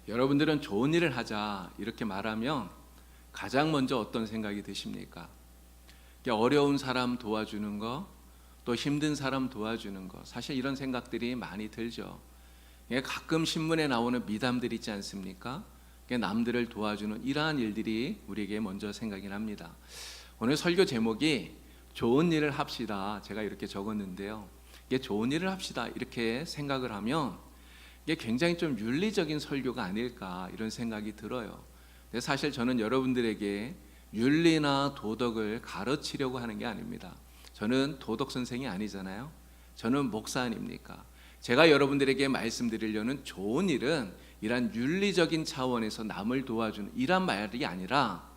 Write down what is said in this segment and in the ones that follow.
여러분들은 좋은 일을 하자 이렇게 말하면 가장 먼저 어떤 생각이 드십니까? 어려운 사람 도와주는 거, 또 힘든 사람 도와주는 거, 사실 이런 생각들이 많이 들죠. 가끔 신문에 나오는 미담들 있지 않습니까? 남들을 도와주는 이러한 일들이 우리에게 먼저 생각이 납니다. 오늘 설교 제목이 좋은 일을 합시다, 제가 이렇게 적었는데요. 이게 좋은 일을 합시다 이렇게 생각을 하면 이게 굉장히 좀 윤리적인 설교가 아닐까 이런 생각이 들어요. 근데 사실 저는 여러분들에게 윤리나 도덕을 가르치려고 하는 게 아닙니다. 저는 도덕 선생이 아니잖아요. 저는 목사 아닙니까? 제가 여러분들에게 말씀드리려는 좋은 일은 이런 윤리적인 차원에서 남을 도와주는 이란 말이 아니라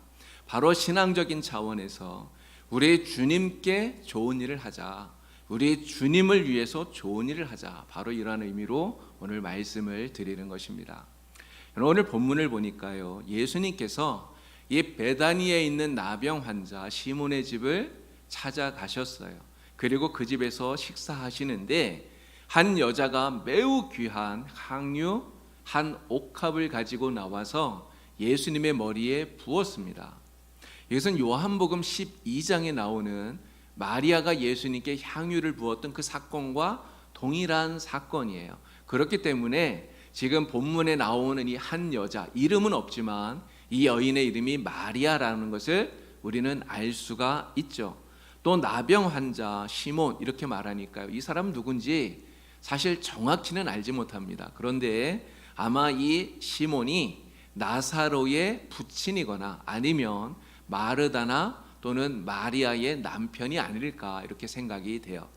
바로 신앙적인 차원에서 우리 주님께 좋은 일을 하자, 우리 주님을 위해서 좋은 일을 하자, 바로 이러한 의미로 오늘 말씀을 드리는 것입니다. 오늘 본문을 보니까요, 예수님께서 이 베다니에 있는 나병 환자 시몬의 집을 찾아가셨어요. 그리고 그 집에서 식사하시는데 한 여자가 매우 귀한 향유 한 옥합을 가지고 나와서 예수님의 머리에 부었습니다. 이것은 요한복음 12장에 나오는 마리아가 예수님께 향유를 부었던 그 사건과 동일한 사건이에요. 그렇기 때문에 지금 본문에 나오는 이 한 여자, 이름은 없지만 이 여인의 이름이 마리아라는 것을 우리는 알 수가 있죠. 또 나병 환자 시몬 이렇게 말하니까요, 이 사람은 누군지 사실 정확히는 알지 못합니다. 그런데 아마 이 시몬이 나사로의 부친이거나 아니면 마르다나 또는 마리아의 남편이 아닐까 이렇게 생각이 돼요.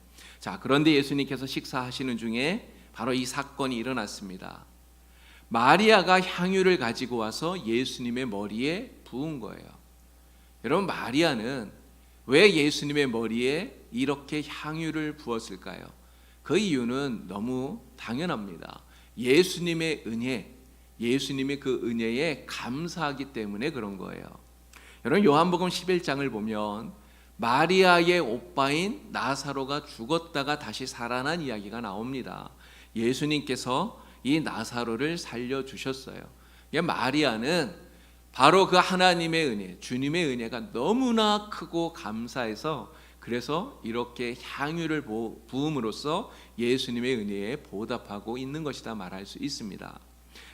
자, 그런데 예수님께서 식사하시는 중에 바로 이 사건이 일어났습니다. 마리아가 향유를 가지고 와서 예수님의 머리에 부은 거예요. 여러분, 마리아는 왜 예수님의 머리에 이렇게 향유를 부었을까요? 그 이유는 너무 당연합니다. 예수님의 은혜, 예수님의 그 은혜에 감사하기 때문에 그런 거예요. 여러분, 요한복음 11장을 보면 마리아의 오빠인 나사로가 죽었다가 다시 살아난 이야기가 나옵니다. 예수님께서 이 나사로를 살려주셨어요. 마리아는 바로 그 하나님의 은혜, 주님의 은혜가 너무나 크고 감사해서 그래서 이렇게 향유를 부음으로써 예수님의 은혜에 보답하고 있는 것이다 말할 수 있습니다.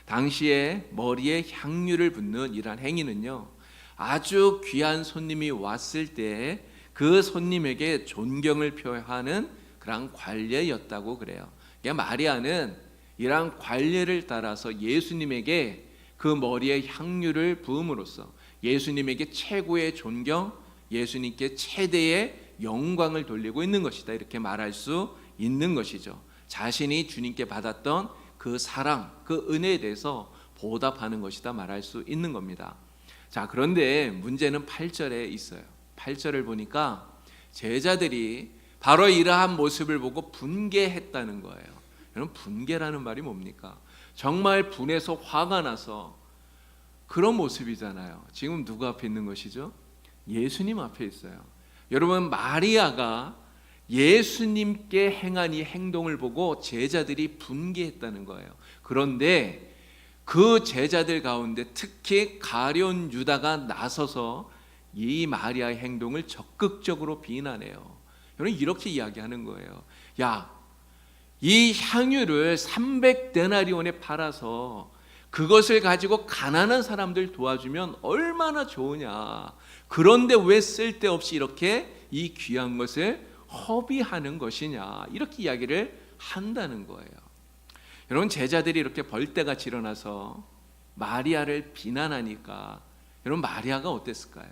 당시에 머리에 향유를 붓는 이러한 행위는요, 아주 귀한 손님이 왔을 때 그 손님에게 존경을 표하는 그런 관례였다고 그래요. 마리아는 이러한 관례를 따라서 예수님에게 그 머리에 향유를 부음으로써 예수님에게 최고의 존경, 예수님께 최대의 영광을 돌리고 있는 것이다 이렇게 말할 수 있는 것이죠. 자신이 주님께 받았던 그 사랑, 그 은혜에 대해서 보답하는 것이다 말할 수 있는 겁니다. 자, 그런데 문제는 8절에 있어요. 8절을 보니까 제자들이 바로 이러한 모습을 보고 분개했다는 거예요. 여러분, 분개라는 말이 뭡니까? 정말 분해서 화가 나서 그런 모습이잖아요. 지금 누구 앞에 있는 것이죠? 예수님 앞에 있어요. 여러분, 마리아가 예수님께 행한 이 행동을 보고 제자들이 분개했다는 거예요. 그런데 그 제자들 가운데 특히 가룟 유다가 나서서 이 마리아의 행동을 적극적으로 비난해요. 여러분, 이렇게 이야기하는 거예요. 야, 이 향유를 300데나리온에 팔아서 그것을 가지고 가난한 사람들 도와주면 얼마나 좋으냐. 그런데 왜 쓸데없이 이렇게 이 귀한 것을 허비하는 것이냐, 이렇게 이야기를 한다는 거예요. 여러분, 제자들이 이렇게 벌떼같이 일어나서 마리아를 비난하니까 여러분, 마리아가 어땠을까요?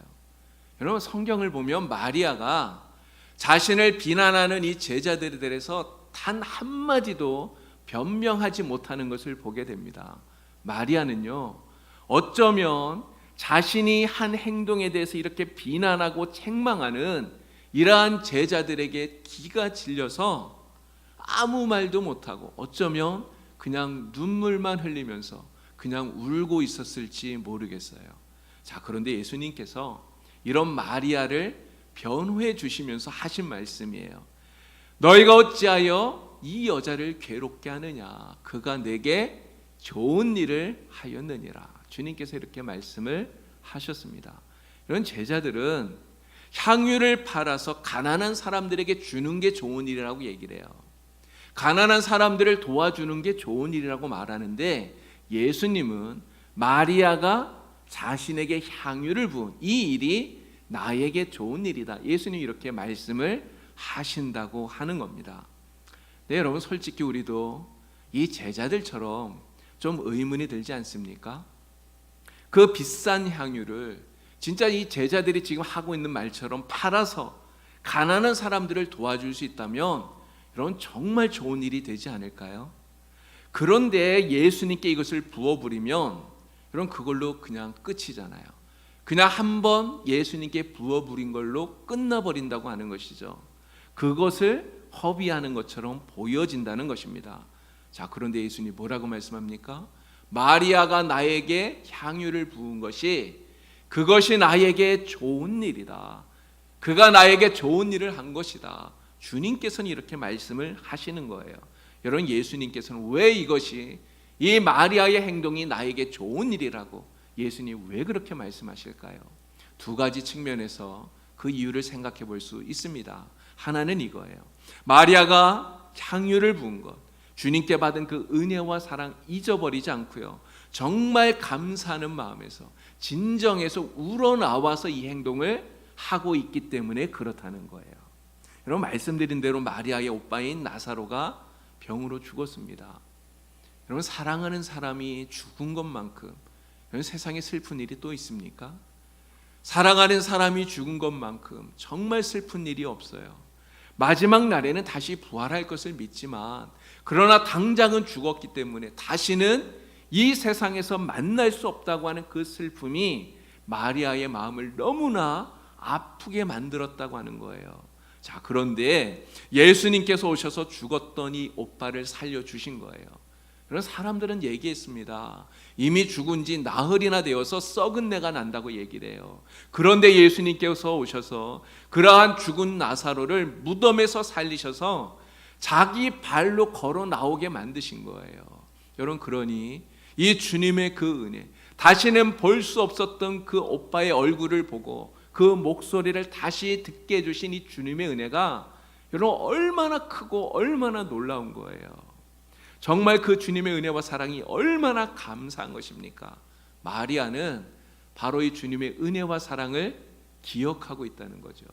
여러분, 성경을 보면 마리아가 자신을 비난하는 이 제자들에 대해서 단 한마디도 변명하지 못하는 것을 보게 됩니다. 마리아는요, 어쩌면 자신이 한 행동에 대해서 이렇게 비난하고 책망하는 이러한 제자들에게 기가 질려서 아무 말도 못하고 어쩌면 그냥 눈물만 흘리면서 그냥 울고 있었을지 모르겠어요. 자, 그런데 예수님께서 이런 마리아를 변호해 주시면서 하신 말씀이에요. 너희가 어찌하여 이 여자를 괴롭게 하느냐? 그가 내게 좋은 일을 하였느니라. 주님께서 이렇게 말씀을 하셨습니다. 이런 제자들은 향유를 팔아서 가난한 사람들에게 주는 게 좋은 일이라고 얘기를 해요. 가난한 사람들을 도와주는 게 좋은 일이라고 말하는데, 예수님은 마리아가 자신에게 향유를 부은 이 일이 나에게 좋은 일이다, 예수님이 이렇게 말씀을 하신다고 하는 겁니다. 네, 여러분, 솔직히 우리도 이 제자들처럼 좀 의문이 들지 않습니까? 그 비싼 향유를 진짜 이 제자들이 지금 하고 있는 말처럼 팔아서 가난한 사람들을 도와줄 수 있다면 이런 정말 좋은 일이 되지 않을까요? 그런데 예수님께 이것을 부어부리면 그럼 그걸로 그냥 끝이잖아요. 그냥 한번 예수님께 부어부린 걸로 끝나버린다고 하는 것이죠. 그것을 허비하는 것처럼 보여진다는 것입니다. 자, 그런데 예수님이 뭐라고 말씀합니까? 마리아가 나에게 향유를 부은 것이, 그것이 나에게 좋은 일이다. 그가 나에게 좋은 일을 한 것이다. 주님께서는 이렇게 말씀을 하시는 거예요. 여러분, 예수님께서는 왜 이것이, 이 마리아의 행동이 나에게 좋은 일이라고 예수님 왜 그렇게 말씀하실까요? 두 가지 측면에서 그 이유를 생각해 볼 수 있습니다. 하나는 이거예요. 마리아가 향유를 부은 것, 주님께 받은 그 은혜와 사랑 잊어버리지 않고요, 정말 감사하는 마음에서 진정해서 우러나와서 이 행동을 하고 있기 때문에 그렇다는 거예요. 여러분, 말씀드린 대로 마리아의 오빠인 나사로가 병으로 죽었습니다. 여러분, 사랑하는 사람이 죽은 것만큼 여러분, 세상에 슬픈 일이 또 있습니까? 사랑하는 사람이 죽은 것만큼 정말 슬픈 일이 없어요. 마지막 날에는 다시 부활할 것을 믿지만, 그러나 당장은 죽었기 때문에 다시는 이 세상에서 만날 수 없다고 하는 그 슬픔이 마리아의 마음을 너무나 아프게 만들었다고 하는 거예요. 자, 그런데 예수님께서 오셔서 죽었던 이 오빠를 살려주신 거예요. 그런 사람들은 얘기했습니다. 이미 죽은 지 나흘이나 되어서 썩은 내가 난다고 얘기를 해요. 그런데 예수님께서 오셔서 그러한 죽은 나사로를 무덤에서 살리셔서 자기 발로 걸어 나오게 만드신 거예요. 여러분, 그러니 이 주님의 그 은혜, 다시는 볼 수 없었던 그 오빠의 얼굴을 보고 그 목소리를 다시 듣게 해주신 이 주님의 은혜가 여러분 얼마나 크고 얼마나 놀라운 거예요. 정말 그 주님의 은혜와 사랑이 얼마나 감사한 것입니까? 마리아는 바로 이 주님의 은혜와 사랑을 기억하고 있다는 거죠.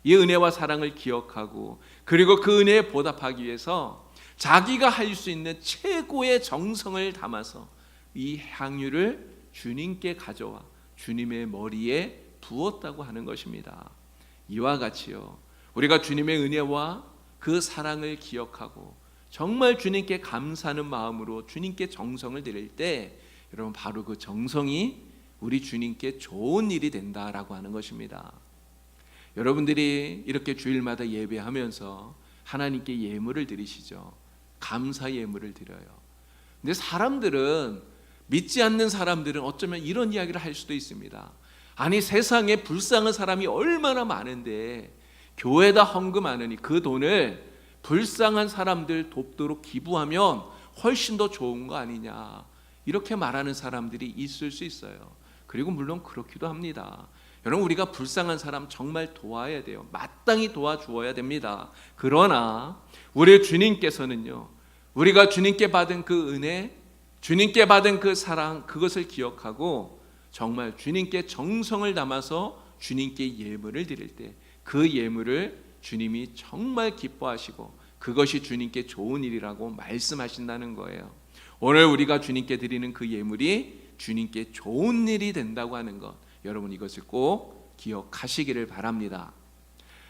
이 은혜와 사랑을 기억하고, 그리고 그 은혜에 보답하기 위해서 자기가 할 수 있는 최고의 정성을 담아서 이 향유를 주님께 가져와 주님의 머리에 부었다고 하는 것입니다. 이와 같이요, 우리가 주님의 은혜와 그 사랑을 기억하고 정말 주님께 감사하는 마음으로 주님께 정성을 드릴 때, 여러분, 바로 그 정성이 우리 주님께 좋은 일이 된다라고 하는 것입니다. 여러분들이 이렇게 주일마다 예배하면서 하나님께 예물을 드리시죠. 감사 예물을 드려요. 근데 사람들은, 믿지 않는 사람들은 어쩌면 이런 이야기를 할 수도 있습니다. 아니, 세상에 불쌍한 사람이 얼마나 많은데 교회에다 헌금하느니 그 돈을 불쌍한 사람들 돕도록 기부하면 훨씬 더 좋은 거 아니냐, 이렇게 말하는 사람들이 있을 수 있어요. 그리고 물론 그렇기도 합니다. 여러분, 우리가 불쌍한 사람 정말 도와야 돼요. 마땅히 도와주어야 됩니다. 그러나 우리 주님께서는요, 우리가 주님께 받은 그 은혜, 주님께 받은 그 사랑, 그것을 기억하고 정말 주님께 정성을 담아서 주님께 예물을 드릴 때 그 예물을 주님이 정말 기뻐하시고 그것이 주님께 좋은 일이라고 말씀하신다는 거예요. 오늘 우리가 주님께 드리는 그 예물이 주님께 좋은 일이 된다고 하는 것, 여러분 이것을 꼭 기억하시기를 바랍니다.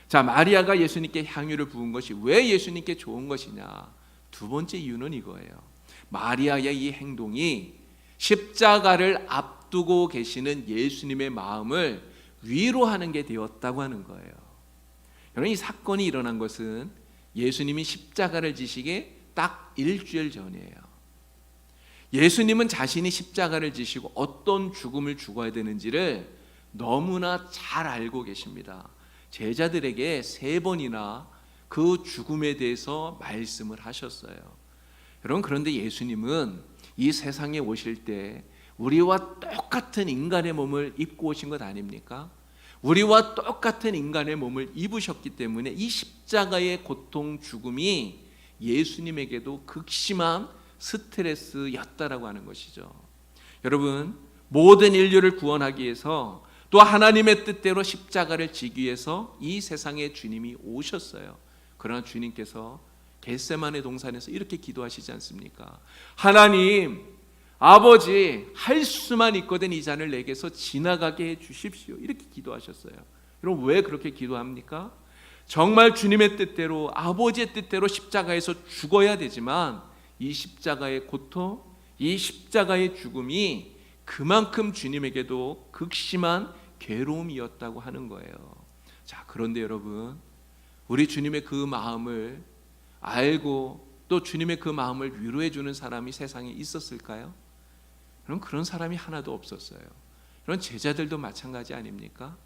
자, 마리아가 예수님께 향유를 부은 것이 왜 예수님께 좋은 것이냐? 두 번째 이유는 이거예요. 마리아의 이 행동이 십자가를 앞두고 계시는 예수님의 마음을 위로하는 게 되었다고 하는 거예요. 여러분, 이 사건이 일어난 것은 예수님이 십자가를 지시기 딱 일주일 전이에요. 예수님은 자신이 십자가를 지시고 어떤 죽음을 죽어야 되는지를 너무나 잘 알고 계십니다. 제자들에게 3번이나 그 죽음에 대해서 말씀을 하셨어요. 여러분, 그런데 예수님은 이 세상에 오실 때 우리와 똑같은 인간의 몸을 입고 오신 것 아닙니까? 우리와 똑같은 인간의 몸을 입으셨기 때문에 이 십자가의 고통, 죽음이 예수님에게도 극심한 스트레스였다라고 하는 것이죠. 여러분, 모든 인류를 구원하기 위해서 또 하나님의 뜻대로 십자가를 지기 위해서 이 세상에 주님이 오셨어요. 그러나 주님께서 겟세마네 동산에서 이렇게 기도하시지 않습니까? 하나님, 아버지, 할 수만 있거든 이 잔을 내게서 지나가게 해 주십시오. 이렇게 기도하셨어요. 여러분, 왜 그렇게 기도합니까? 정말 주님의 뜻대로, 아버지의 뜻대로 십자가에서 죽어야 되지만 이 십자가의 고통, 이 십자가의 죽음이 그만큼 주님에게도 극심한 괴로움이었다고 하는 거예요. 자, 그런데 여러분, 우리 주님의 그 마음을 알고 또 주님의 그 마음을 위로해 주는 사람이 세상에 있었을까요? 그런 사람이 하나도 없었어요. 그런 제자들도 마찬가지 아닙니까?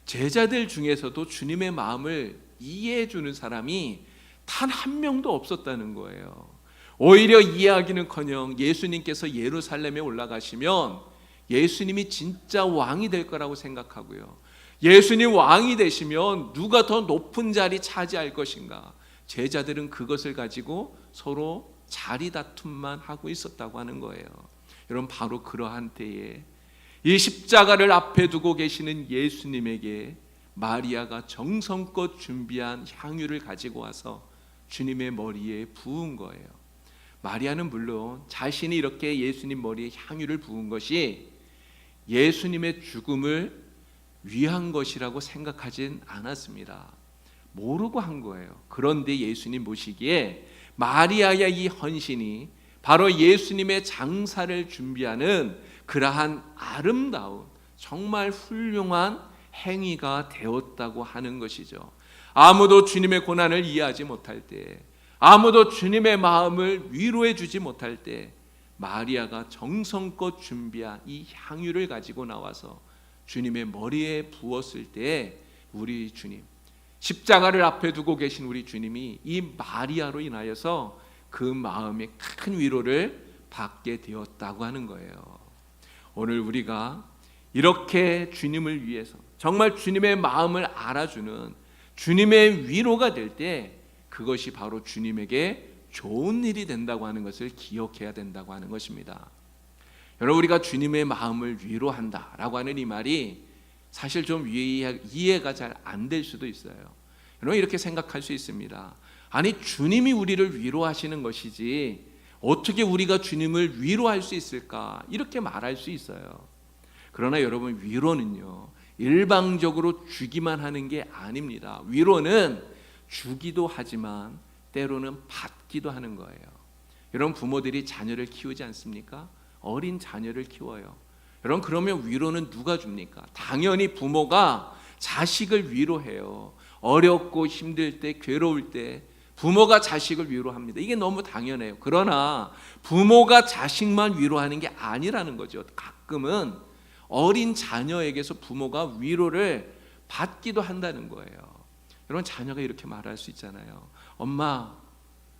제자들 중에서도 주님의 마음을 이해해 주는 사람이 단 한 명도 없었다는 거예요. 오히려 이해하기는커녕 예수님께서 예루살렘에 올라가시면 예수님이 진짜 왕이 될 거라고 생각하고요. 예수님 왕이 되시면 누가 더 높은 자리 차지할 것인가? 제자들은 그것을 가지고 서로 자리 다툼만 하고 있었다고 하는 거예요. 여러분, 바로 그러한 때에 이 십자가를 앞에 두고 계시는 예수님에게 마리아가 정성껏 준비한 향유를 가지고 와서 주님의 머리에 부은 거예요. 마리아는 물론 자신이 이렇게 예수님 머리에 향유를 부은 것이 예수님의 죽음을 위한 것이라고 생각하진 않았습니다. 모르고 한 거예요. 그런데 예수님 보시기에 마리아의 이 헌신이 바로 예수님의 장사를 준비하는 그러한 아름다운 정말 훌륭한 행위가 되었다고 하는 것이죠. 아무도 주님의 고난을 이해하지 못할 때, 아무도 주님의 마음을 위로해 주지 못할 때 마리아가 정성껏 준비한 이 향유를 가지고 나와서 주님의 머리에 부었을 때 우리 주님, 십자가를 앞에 두고 계신 우리 주님이 이 마리아로 인하여서 그 마음의 큰 위로를 받게 되었다고 하는 거예요. 오늘 우리가 이렇게 주님을 위해서 정말 주님의 마음을 알아주는 주님의 위로가 될 때 그것이 바로 주님에게 좋은 일이 된다고 하는 것을 기억해야 된다고 하는 것입니다. 여러분, 우리가 주님의 마음을 위로한다라고 하는 이 말이 사실 좀 이해가 잘 안 될 수도 있어요. 여러분, 이렇게 생각할 수 있습니다. 아니, 주님이 우리를 위로하시는 것이지 어떻게 우리가 주님을 위로할 수 있을까? 이렇게 말할 수 있어요. 그러나 여러분, 위로는요, 일방적으로 주기만 하는 게 아닙니다. 위로는 주기도 하지만 때로는 받기도 하는 거예요. 여러분, 부모들이 자녀를 키우지 않습니까? 어린 자녀를 키워요. 여러분, 그러면 위로는 누가 줍니까? 당연히 부모가 자식을 위로해요. 어렵고 힘들 때, 괴로울 때 부모가 자식을 위로합니다. 이게 너무 당연해요. 그러나 부모가 자식만 위로하는 게 아니라는 거죠. 가끔은 어린 자녀에게서 부모가 위로를 받기도 한다는 거예요. 여러분, 자녀가 이렇게 말할 수 있잖아요. 엄마,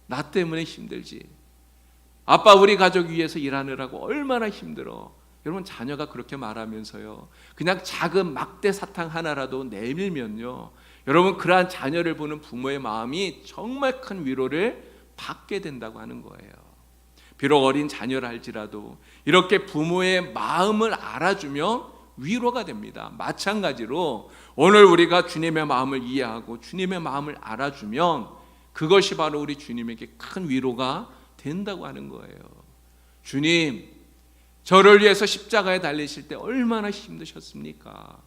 나 때문에 힘들지. 아빠, 우리 가족 위해서 일하느라고 얼마나 힘들어. 여러분, 자녀가 그렇게 말하면서요, 그냥 작은 막대 사탕 하나라도 내밀면요, 여러분, 그러한 자녀를 보는 부모의 마음이 정말 큰 위로를 받게 된다고 하는 거예요. 비록 어린 자녀라 할지라도 이렇게 부모의 마음을 알아주면 위로가 됩니다. 마찬가지로 오늘 우리가 주님의 마음을 이해하고 주님의 마음을 알아주면 그것이 바로 우리 주님에게 큰 위로가 된다고 하는 거예요. 주님, 저를 위해서 십자가에 달리실 때 얼마나 힘드셨습니까?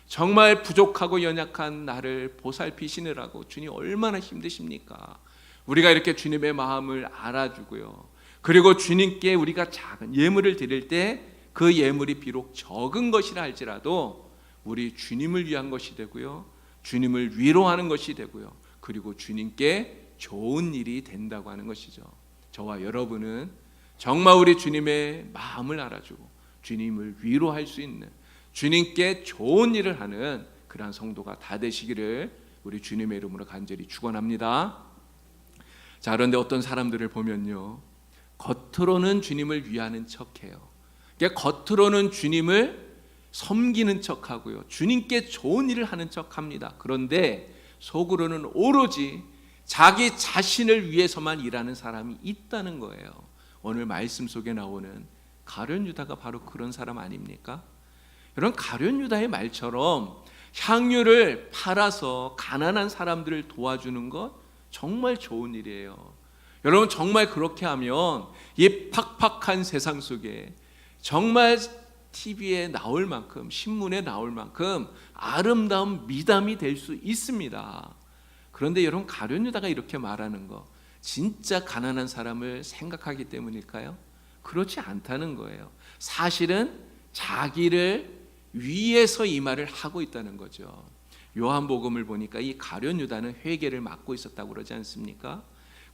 정말 부족하고 연약한 나를 보살피시느라고 주님 얼마나 힘드십니까? 우리가 이렇게 주님의 마음을 알아주고요, 그리고 주님께 우리가 작은 예물을 드릴 때 그 예물이 비록 적은 것이라 할지라도 우리 주님을 위한 것이 되고요, 주님을 위로하는 것이 되고요, 그리고 주님께 좋은 일이 된다고 하는 것이죠. 저와 여러분은 정말 우리 주님의 마음을 알아주고 주님을 위로할 수 있는, 주님께 좋은 일을 하는 그러한 성도가 다 되시기를 우리 주님의 이름으로 간절히 축원합니다. 자, 그런데 어떤 사람들을 보면요, 겉으로는 주님을 위하는 척해요. 그러니까 겉으로는 주님을 섬기는 척하고요, 주님께 좋은 일을 하는 척합니다. 그런데 속으로는 오로지 자기 자신을 위해서만 일하는 사람이 있다는 거예요. 오늘 말씀 속에 나오는 가룟 유다가 바로 그런 사람 아닙니까? 여러분, 가룟 유다의 말처럼 향유를 팔아서 가난한 사람들을 도와주는 것 정말 좋은 일이에요. 여러분, 정말 그렇게 하면 이 팍팍한 세상 속에 정말 TV에 나올 만큼, 신문에 나올 만큼 아름다운 미담이 될 수 있습니다. 그런데 여러분, 가룟 유다가 이렇게 말하는 거 진짜 가난한 사람을 생각하기 때문일까요? 그렇지 않다는 거예요. 사실은 자기를 위해서 이 말을 하고 있다는 거죠. 요한복음을 보니까 이 가룟 유다는 회개를 맡고 있었다고 그러지 않습니까?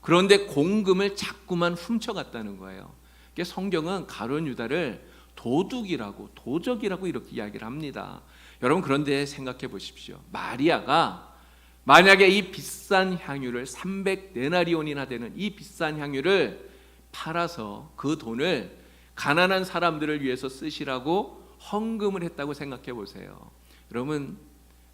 그런데 공금을 자꾸만 훔쳐갔다는 거예요. 그러니까 성경은 가룟 유다를 도둑이라고, 도적이라고 이렇게 이야기를 합니다. 여러분, 그런데 생각해 보십시오. 마리아가 만약에 이 비싼 향유를 300데나리온이나 되는 이 비싼 향유를 팔아서 그 돈을 가난한 사람들을 위해서 쓰시라고 헌금을 했다고 생각해 보세요. 여러분,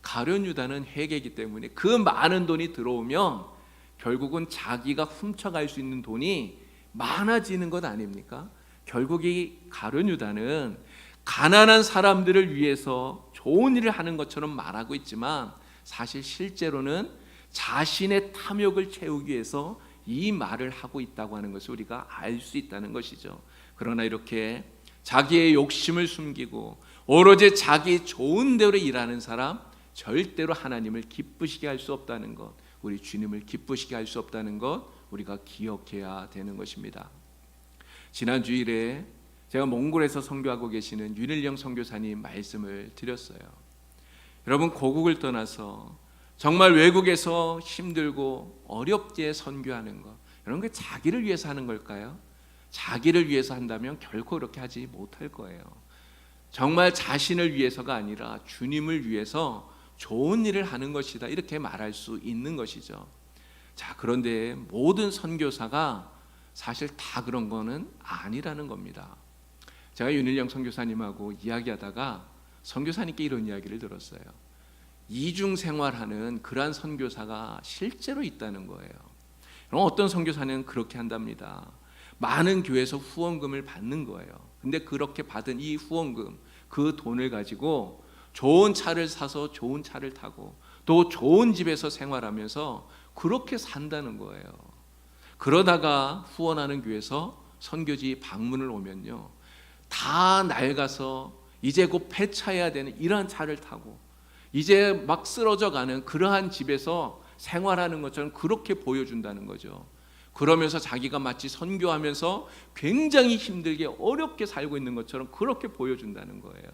가룟 유다는 회개이기 때문에 그 많은 돈이 들어오면 결국은 자기가 훔쳐갈 수 있는 돈이 많아지는 것 아닙니까? 결국 이 가룟 유다는 가난한 사람들을 위해서 좋은 일을 하는 것처럼 말하고 있지만 사실 실제로는 자신의 탐욕을 채우기 위해서 이 말을 하고 있다고 하는 것을 우리가 알 수 있다는 것이죠. 그러나 이렇게 자기의 욕심을 숨기고 오로지 자기 좋은 대로 일하는 사람, 절대로 하나님을 기쁘시게 할 수 없다는 것, 우리 주님을 기쁘시게 할 수 없다는 것 우리가 기억해야 되는 것입니다. 지난 주일에 제가 몽골에서 선교하고 계시는 윤일영 선교사님 말씀을 드렸어요. 여러분, 고국을 떠나서 정말 외국에서 힘들고 어렵게 선교하는 것, 여러분, 그 자기를 위해서 하는 걸까요? 자기를 위해서 한다면 결코 그렇게 하지 못할 거예요. 정말 자신을 위해서가 아니라 주님을 위해서 좋은 일을 하는 것이다, 이렇게 말할 수 있는 것이죠. 자, 그런데 모든 선교사가 사실 다 그런 거는 아니라는 겁니다. 제가 윤일영 선교사님하고 이야기하다가 선교사님께 이런 이야기를 들었어요. 이중 생활하는 그러한 선교사가 실제로 있다는 거예요. 어떤 선교사는 그렇게 한답니다. 많은 교회에서 후원금을 받는 거예요. 근데 그렇게 받은 이 후원금, 그 돈을 가지고 좋은 차를 사서 좋은 차를 타고 또 좋은 집에서 생활하면서 그렇게 산다는 거예요. 그러다가 후원하는 교회에서 선교지 방문을 오면요, 다 낡아서 이제 곧 폐차해야 되는 이러한 차를 타고 이제 막 쓰러져가는 그러한 집에서 생활하는 것처럼 그렇게 보여준다는 거죠. 그러면서 자기가 마치 선교하면서 굉장히 힘들게 어렵게 살고 있는 것처럼 그렇게 보여준다는 거예요.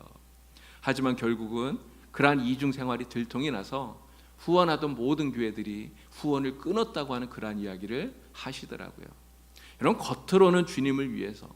하지만 결국은 그러한 이중 생활이 들통이 나서 후원하던 모든 교회들이 후원을 끊었다고 하는 그러한 이야기를 하시더라고요. 여러분, 겉으로는 주님을 위해서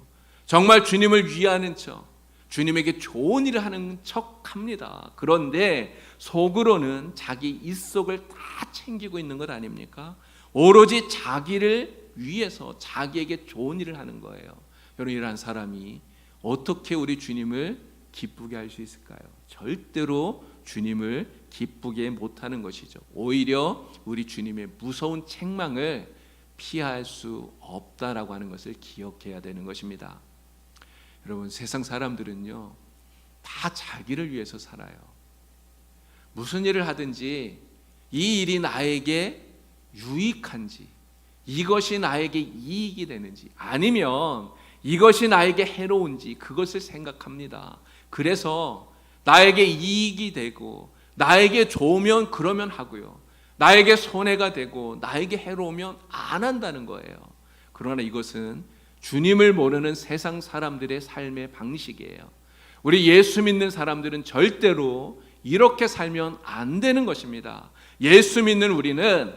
정말 주님을 위하는 척, 주님에게 좋은 일을 하는 척합니다. 그런데 속으로는 자기 입속을 다 챙기고 있는 것 아닙니까? 오로지 자기를 위해서 자기에게 좋은 일을 하는 거예요. 여러분, 이러한 사람이 어떻게 우리 주님을 기쁘게 할 수 있을까요? 절대로 주님을 기쁘게 못하는 것이죠. 오히려 우리 주님의 무서운 책망을 피할 수 없다라고 하는 것을 기억해야 되는 것입니다. 여러분, 세상 사람들은요, 다 자기를 위해서 살아요. 무슨 일을 하든지 이 일이 나에게 유익한지, 이것이 나에게 이익이 되는지, 아니면 이것이 나에게 해로운지 그것을 생각합니다. 그래서 나에게 이익이 되고 나에게 좋으면 그러면 하고요, 나에게 손해가 되고 나에게 해로우면 안 한다는 거예요. 그러나 이것은 주님을 모르는 세상 사람들의 삶의 방식이에요. 우리 예수 믿는 사람들은 절대로 이렇게 살면 안 되는 것입니다. 예수 믿는 우리는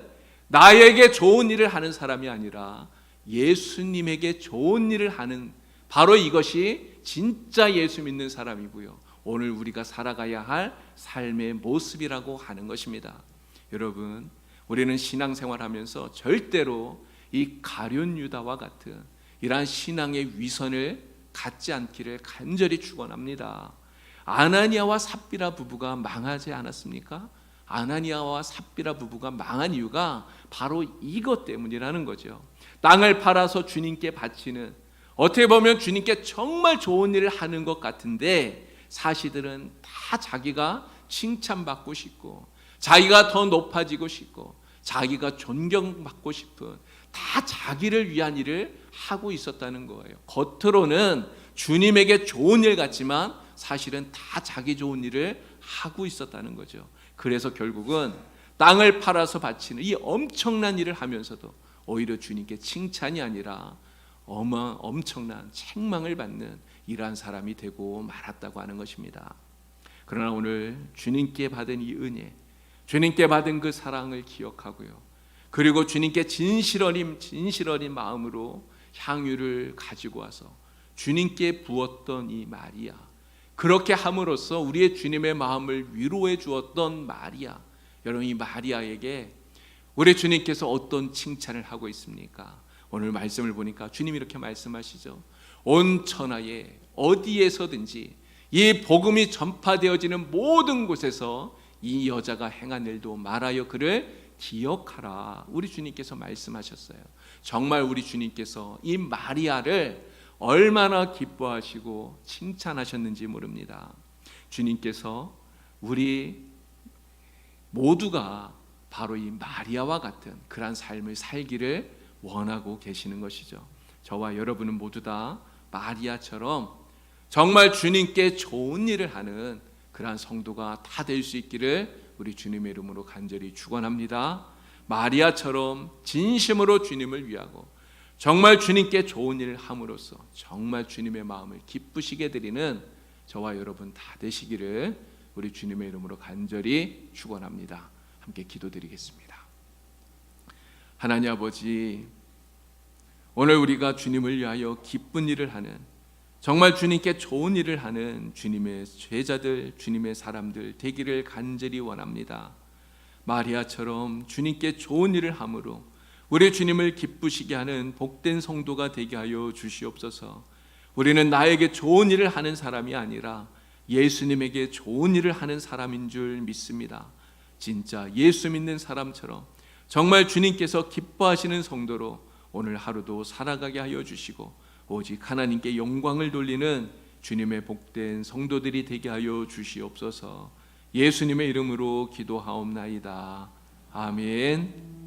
나에게 좋은 일을 하는 사람이 아니라 예수님에게 좋은 일을 하는, 바로 이것이 진짜 예수 믿는 사람이고요, 오늘 우리가 살아가야 할 삶의 모습이라고 하는 것입니다. 여러분, 우리는 신앙생활하면서 절대로 이 가룟 유다와 같은 이러한 신앙의 위선을 갖지 않기를 간절히 축원합니다. 아나니아와 삽비라 부부가 망하지 않았습니까? 아나니아와 삽비라 부부가 망한 이유가 바로 이것 때문이라는 거죠. 땅을 팔아서 주님께 바치는, 어떻게 보면 주님께 정말 좋은 일을 하는 것 같은데 사실은 다 자기가 칭찬받고 싶고, 자기가 더 높아지고 싶고, 자기가 존경받고 싶은, 다 자기를 위한 일을 하고 있었다는 거예요. 겉으로는 주님에게 좋은 일 같지만 사실은 다 자기 좋은 일을 하고 있었다는 거죠. 그래서 결국은 땅을 팔아서 바치는 이 엄청난 일을 하면서도 오히려 주님께 칭찬이 아니라 엄청난 책망을 받는 이러한 사람이 되고 말았다고 하는 것입니다. 그러나 오늘 주님께 받은 이 은혜, 주님께 받은 그 사랑을 기억하고요, 그리고 주님께 진실 어린 마음으로 향유를 가지고 와서 주님께 부었던 이 마리아, 그렇게 함으로써 우리의 주님의 마음을 위로해 주었던 마리아, 여러분 이 마리아에게 우리 주님께서 어떤 칭찬을 하고 있습니까? 오늘 말씀을 보니까 주님이 이렇게 말씀하시죠. 온 천하에 어디에서든지 이 복음이 전파되어지는 모든 곳에서 이 여자가 행한 일도 말하여 그를 기억하라. 우리 주님께서 말씀하셨어요. 정말 우리 주님께서 이 마리아를 얼마나 기뻐하시고 칭찬하셨는지 모릅니다. 주님께서 우리 모두가 바로 이 마리아와 같은 그런 삶을 살기를 원하고 계시는 것이죠. 저와 여러분은 모두 다 마리아처럼 정말 주님께 좋은 일을 하는 그러한 성도가 다 될 수 있기를 우리 주님의 이름으로 간절히 축원합니다. 마리아처럼 진심으로 주님을 위하고 정말 주님께 좋은 일을 함으로써 정말 주님의 마음을 기쁘시게 드리는 저와 여러분 다 되시기를 우리 주님의 이름으로 간절히 축원합니다. 함께 기도드리겠습니다. 하나님 아버지, 오늘 우리가 주님을 위하여 기쁜 일을 하는, 정말 주님께 좋은 일을 하는 주님의 제자들, 주님의 사람들 되기를 간절히 원합니다. 마리아처럼 주님께 좋은 일을 함으로 우리 주님을 기쁘시게 하는 복된 성도가 되게 하여 주시옵소서. 우리는 나에게 좋은 일을 하는 사람이 아니라 예수님에게 좋은 일을 하는 사람인 줄 믿습니다. 진짜 예수 믿는 사람처럼 정말 주님께서 기뻐하시는 성도로 오늘 하루도 살아가게 하여 주시고 오직 하나님께 영광을 돌리는 주님의 복된 성도들이 되게 하여 주시옵소서. 예수님의 이름으로 기도하옵나이다. 아멘.